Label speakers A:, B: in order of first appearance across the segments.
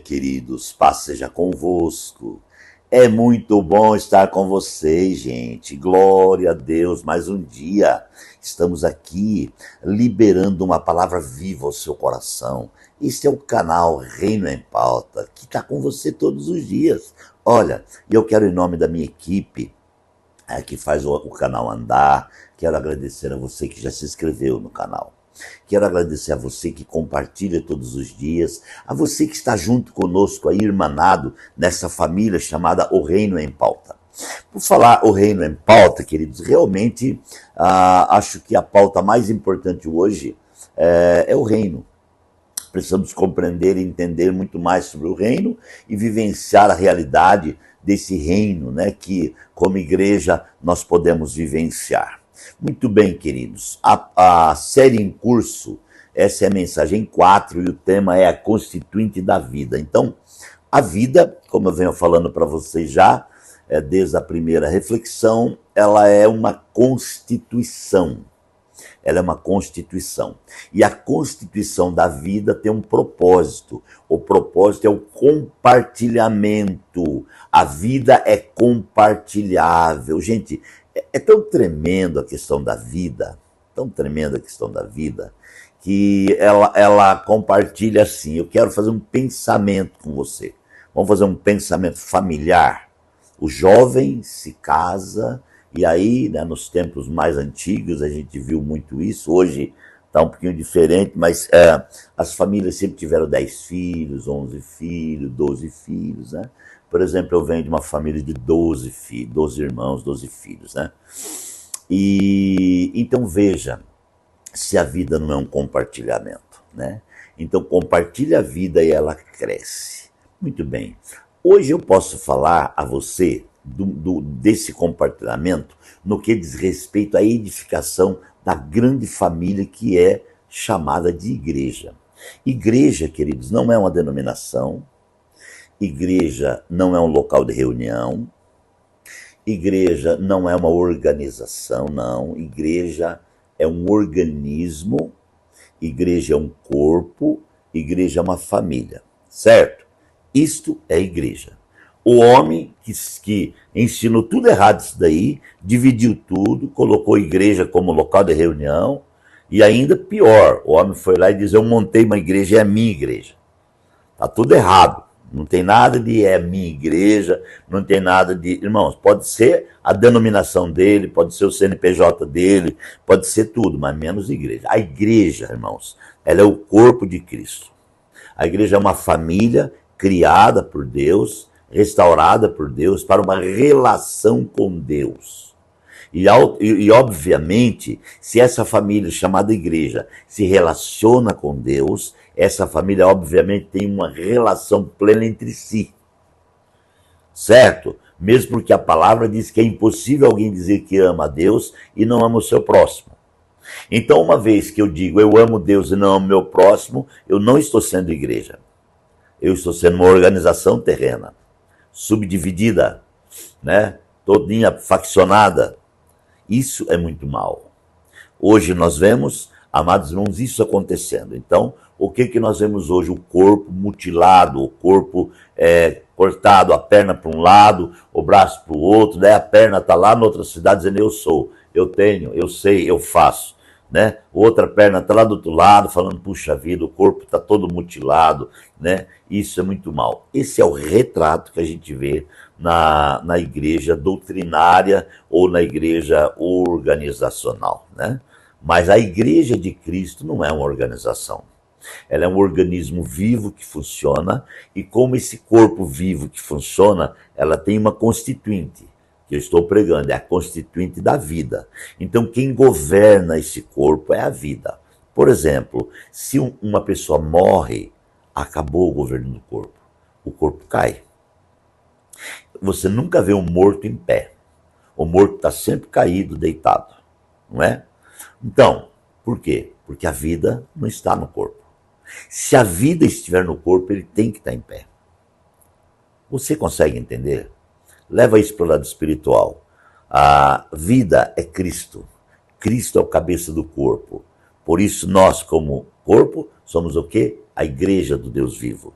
A: queridos, paz seja convosco. É muito bom estar com vocês, gente. Glória a Deus, mais um dia. Estamos aqui liberando uma palavra viva ao seu coração. Este é o canal Reino em Pauta, que está com você todos os dias. Olha, eu quero, em nome da minha equipe, que faz o canal andar, quero agradecer a você que já se inscreveu no canal. Quero agradecer a você que compartilha todos os dias, a você que está junto conosco aí, irmanado, nessa família chamada O Reino em Pauta. Por falar O Reino em Pauta, queridos, realmente acho que a pauta mais importante hoje é o reino. Precisamos compreender e entender muito mais sobre o reino e vivenciar a realidade desse reino, né, que como igreja nós podemos vivenciar. Muito bem, queridos, a série em curso, essa é a mensagem 4 e o tema é a constituinte da vida. Então, a vida, como eu venho falando para vocês já, desde a primeira reflexão, ela é uma constituição. Ela é uma constituição. E a constituição da vida tem um propósito. O propósito é o compartilhamento. A vida é compartilhável. Gente, é tão tremendo a questão da vida, tão tremenda a questão da vida, que ela compartilha assim: eu quero fazer um pensamento com você. Vamos fazer um pensamento familiar. O jovem se casa, e aí, né, nos tempos mais antigos, a gente viu muito isso. Hoje está um pouquinho diferente, mas as famílias sempre tiveram 10 filhos, 11 filhos, 12 filhos, né? Por exemplo, eu venho de uma família de 12 filhos, 12 irmãos, 12 filhos, né? E então veja se a vida não é um compartilhamento, né? Então compartilha a vida e ela cresce. Muito bem. Hoje eu posso falar a você desse compartilhamento no que diz respeito à edificação da grande família que é chamada de igreja. Igreja, queridos, não é uma denominação. Igreja não é um local de reunião, igreja não é uma organização, não. Igreja é um organismo, igreja é um corpo, igreja é uma família, certo? Isto é igreja. O homem que ensinou tudo errado isso daí, dividiu tudo, colocou a igreja como local de reunião, e ainda pior, o homem foi lá e disse: eu montei uma igreja, é a minha igreja. Está tudo errado. Não tem nada de é minha igreja, não tem nada de... Irmãos, pode ser a denominação dele, pode ser o CNPJ dele, pode ser tudo, mas menos igreja. A igreja, irmãos, ela é o corpo de Cristo. A igreja é uma família criada por Deus, restaurada por Deus, para uma relação com Deus. E obviamente, se essa família chamada igreja se relaciona com Deus, essa família obviamente tem uma relação plena entre si, certo? Mesmo porque a palavra diz que é impossível alguém dizer que ama a Deus e não ama o seu próximo. Então, uma vez que eu digo eu amo Deus e não amo meu próximo, eu não estou sendo igreja. Eu estou sendo uma organização terrena, subdividida, né? Todinha faccionada. Isso é muito mal. Hoje nós vemos, amados irmãos, isso acontecendo. Então, o que nós vemos hoje? O corpo mutilado, o corpo cortado, a perna para um lado, o braço para o outro, daí a perna está lá na outra cidade dizendo eu sou, eu tenho, eu sei, eu faço, né? Outra perna está lá do outro lado falando, puxa vida, o corpo está todo mutilado, né? Isso é muito mal. Esse é o retrato que a gente vê na igreja doutrinária ou na igreja organizacional, né? Mas a igreja de Cristo não é uma organização. Ela é um organismo vivo que funciona, e como esse corpo vivo que funciona, ela tem uma constituinte, que eu estou pregando, é a constituinte da vida. Então quem governa esse corpo é a vida. Por exemplo, se uma pessoa morre, acabou o governo do corpo. O corpo cai. Você nunca vê um morto em pé. O morto está sempre caído, deitado, não é? Então, por quê? Porque a vida não está no corpo. Se a vida estiver no corpo, ele tem que estar em pé. Você consegue entender? Leva isso para o lado espiritual. A vida é Cristo. Cristo é o cabeça do corpo. Por isso nós, como corpo, somos o quê? A igreja do Deus vivo.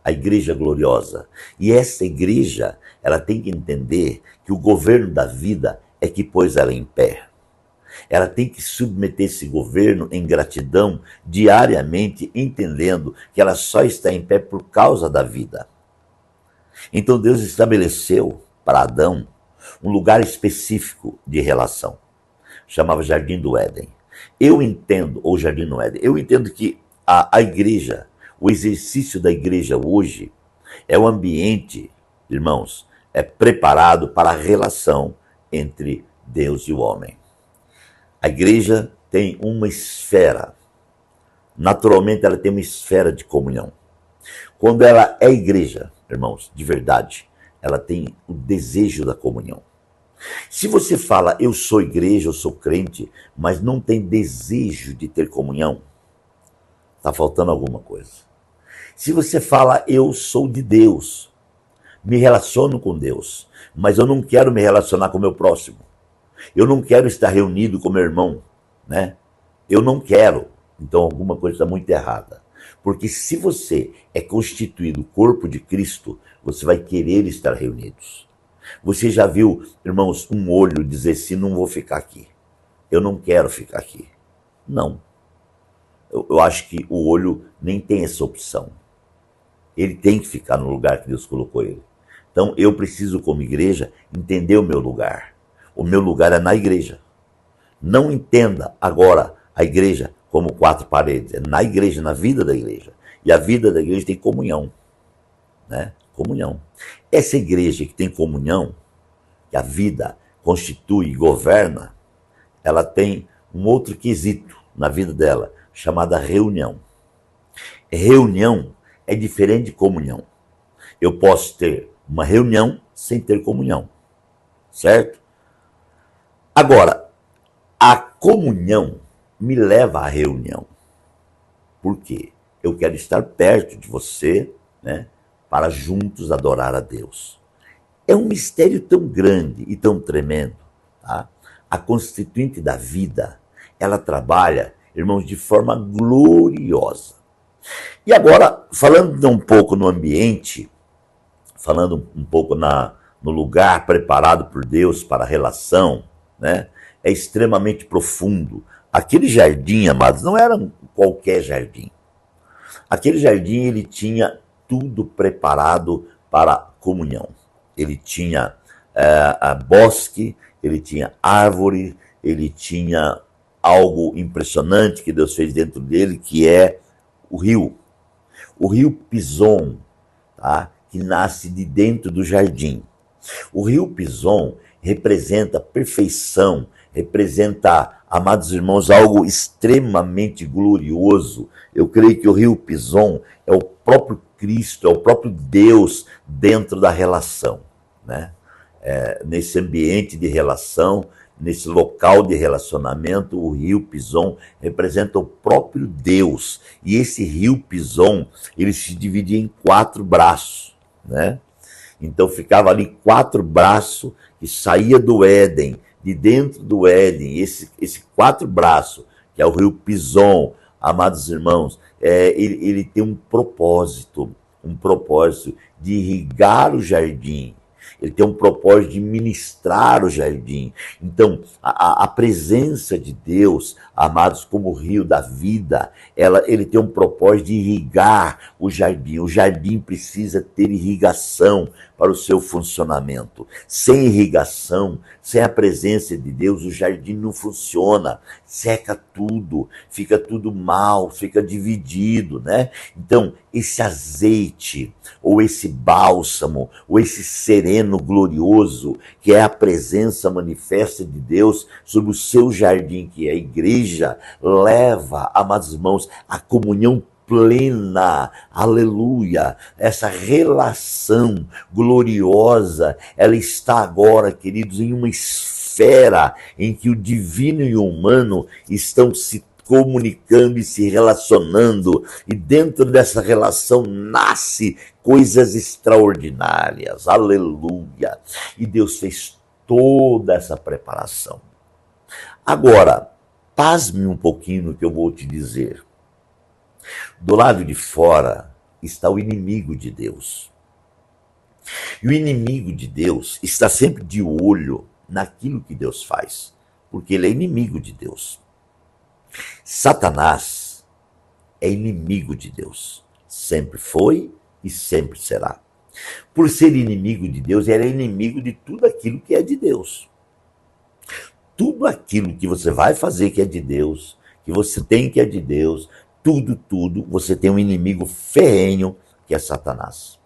A: a igreja gloriosa. E essa igreja, ela tem que entender que o governo da vida é que pôs ela em pé. Ela tem que submeter esse governo em gratidão diariamente, entendendo que ela só está em pé por causa da vida. Então Deus estabeleceu para Adão um lugar específico de relação. Chamava Jardim do Éden. Eu entendo, ou Jardim do Éden, eu entendo que a igreja, o exercício da igreja hoje, é o ambiente, irmãos, é preparado para a relação entre Deus e o homem. A igreja tem uma esfera, naturalmente ela tem uma esfera de comunhão. Quando ela é igreja, irmãos, de verdade, ela tem o desejo da comunhão. Se você fala, eu sou igreja, eu sou crente, mas não tem desejo de ter comunhão, está faltando alguma coisa. Se você fala, eu sou de Deus, me relaciono com Deus, mas eu não quero me relacionar com o meu próximo, eu não quero estar reunido com meu irmão, né? Eu não quero, então alguma coisa está muito errada. Porque se você é constituído corpo de Cristo, você vai querer estar reunidos. Você já viu, irmãos, um olho dizer assim, não vou ficar aqui, eu não quero ficar aqui. Não. Eu acho que o olho nem tem essa opção. Ele tem que ficar no lugar que Deus colocou ele. Então eu preciso, como igreja, entender o meu lugar. O meu lugar é na igreja. Não entenda agora a igreja como quatro paredes. É na igreja, na vida da igreja. E a vida da igreja tem comunhão, né? Comunhão. Essa igreja que tem comunhão, que a vida constitui e governa, ela tem um outro quesito na vida dela, chamada reunião. Reunião é diferente de comunhão. Eu posso ter uma reunião sem ter comunhão, certo? Agora, a comunhão me leva à reunião. Por quê? Eu quero estar perto de você, né, para juntos adorar a Deus. É um mistério tão grande e tão tremendo. Tá? A constituinte da vida, ela trabalha, irmãos, de forma gloriosa. E agora, falando um pouco no ambiente, falando um pouco no lugar preparado por Deus para a relação, né? É extremamente profundo. Aquele jardim, amados, não era qualquer jardim. Aquele jardim, ele tinha tudo preparado para a comunhão. Ele tinha bosque, ele tinha árvore, ele tinha algo impressionante que Deus fez dentro dele, que é o rio Pison, tá? Que nasce de dentro do jardim. O rio Pison representa perfeição, representa, amados irmãos, algo extremamente glorioso. Eu creio que o rio Pison é o próprio Cristo, é o próprio Deus dentro da relação, né? Nesse ambiente de relação, nesse local de relacionamento, o rio Pison representa o próprio Deus. E esse rio Pison, ele se dividia em 4 braços, né? Então ficava ali 4 braços que saía do Éden, de dentro do Éden, esse 4 braços, que é o rio Pison, amados irmãos, ele tem um propósito de irrigar o jardim. Ele tem um propósito de ministrar o jardim. Então, a presença de Deus, amados, como o rio da vida, ele tem um propósito de irrigar o jardim. O jardim precisa ter irrigação para o seu funcionamento. Sem irrigação, sem a presença de Deus, o jardim não funciona. Seca tudo, fica tudo mal, fica dividido, né? Então, esse azeite, ou esse bálsamo, ou esse sereno glorioso, que é a presença manifesta de Deus sobre o seu jardim, que é a igreja, leva, amados irmãos, a comunhão plena, aleluia, essa relação gloriosa, ela está agora, queridos, em uma esfera em que o divino e o humano estão se comunicando e se relacionando, e dentro dessa relação nasce coisas extraordinárias, aleluia, e Deus fez toda essa preparação. Agora, pasme um pouquinho no que eu vou te dizer. Do lado de fora, está o inimigo de Deus. E o inimigo de Deus está sempre de olho naquilo que Deus faz, porque ele é inimigo de Deus. Satanás é inimigo de Deus. Sempre foi e sempre será. Por ser inimigo de Deus, ele é inimigo de tudo aquilo que é de Deus. Tudo aquilo que você vai fazer que é de Deus, que você tem que é de Deus, tudo, você tem um inimigo ferrenho que é Satanás.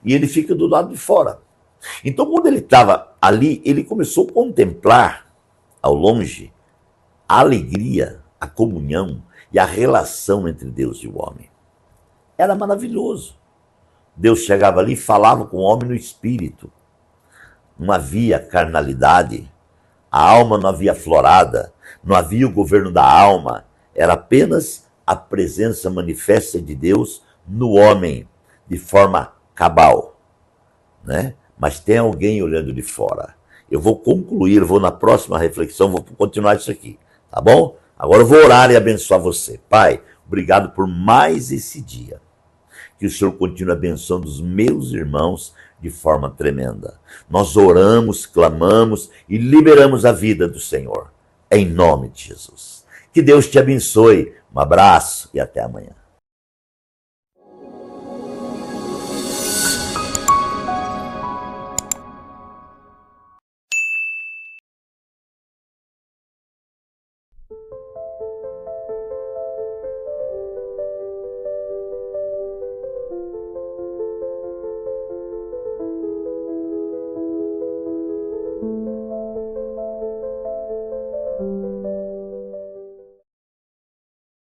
A: E ele fica do lado de fora. Então, quando ele estava ali, ele começou a contemplar, ao longe, a alegria, a comunhão e a relação entre Deus e o homem. Era maravilhoso. Deus chegava ali e falava com o homem no espírito. Não havia carnalidade, a alma não havia aflorada, não havia o governo da alma, era apenas a presença manifesta de Deus no homem, de forma cabal, né? Mas tem alguém olhando de fora. Eu vou concluir, vou na próxima reflexão, vou continuar isso aqui, tá bom? Agora eu vou orar e abençoar você. Pai, obrigado por mais esse dia. Que o Senhor continue abençoando os meus irmãos de forma tremenda. Nós oramos, clamamos e liberamos a vida do Senhor, em nome de Jesus. Que Deus te abençoe. Um abraço e até amanhã.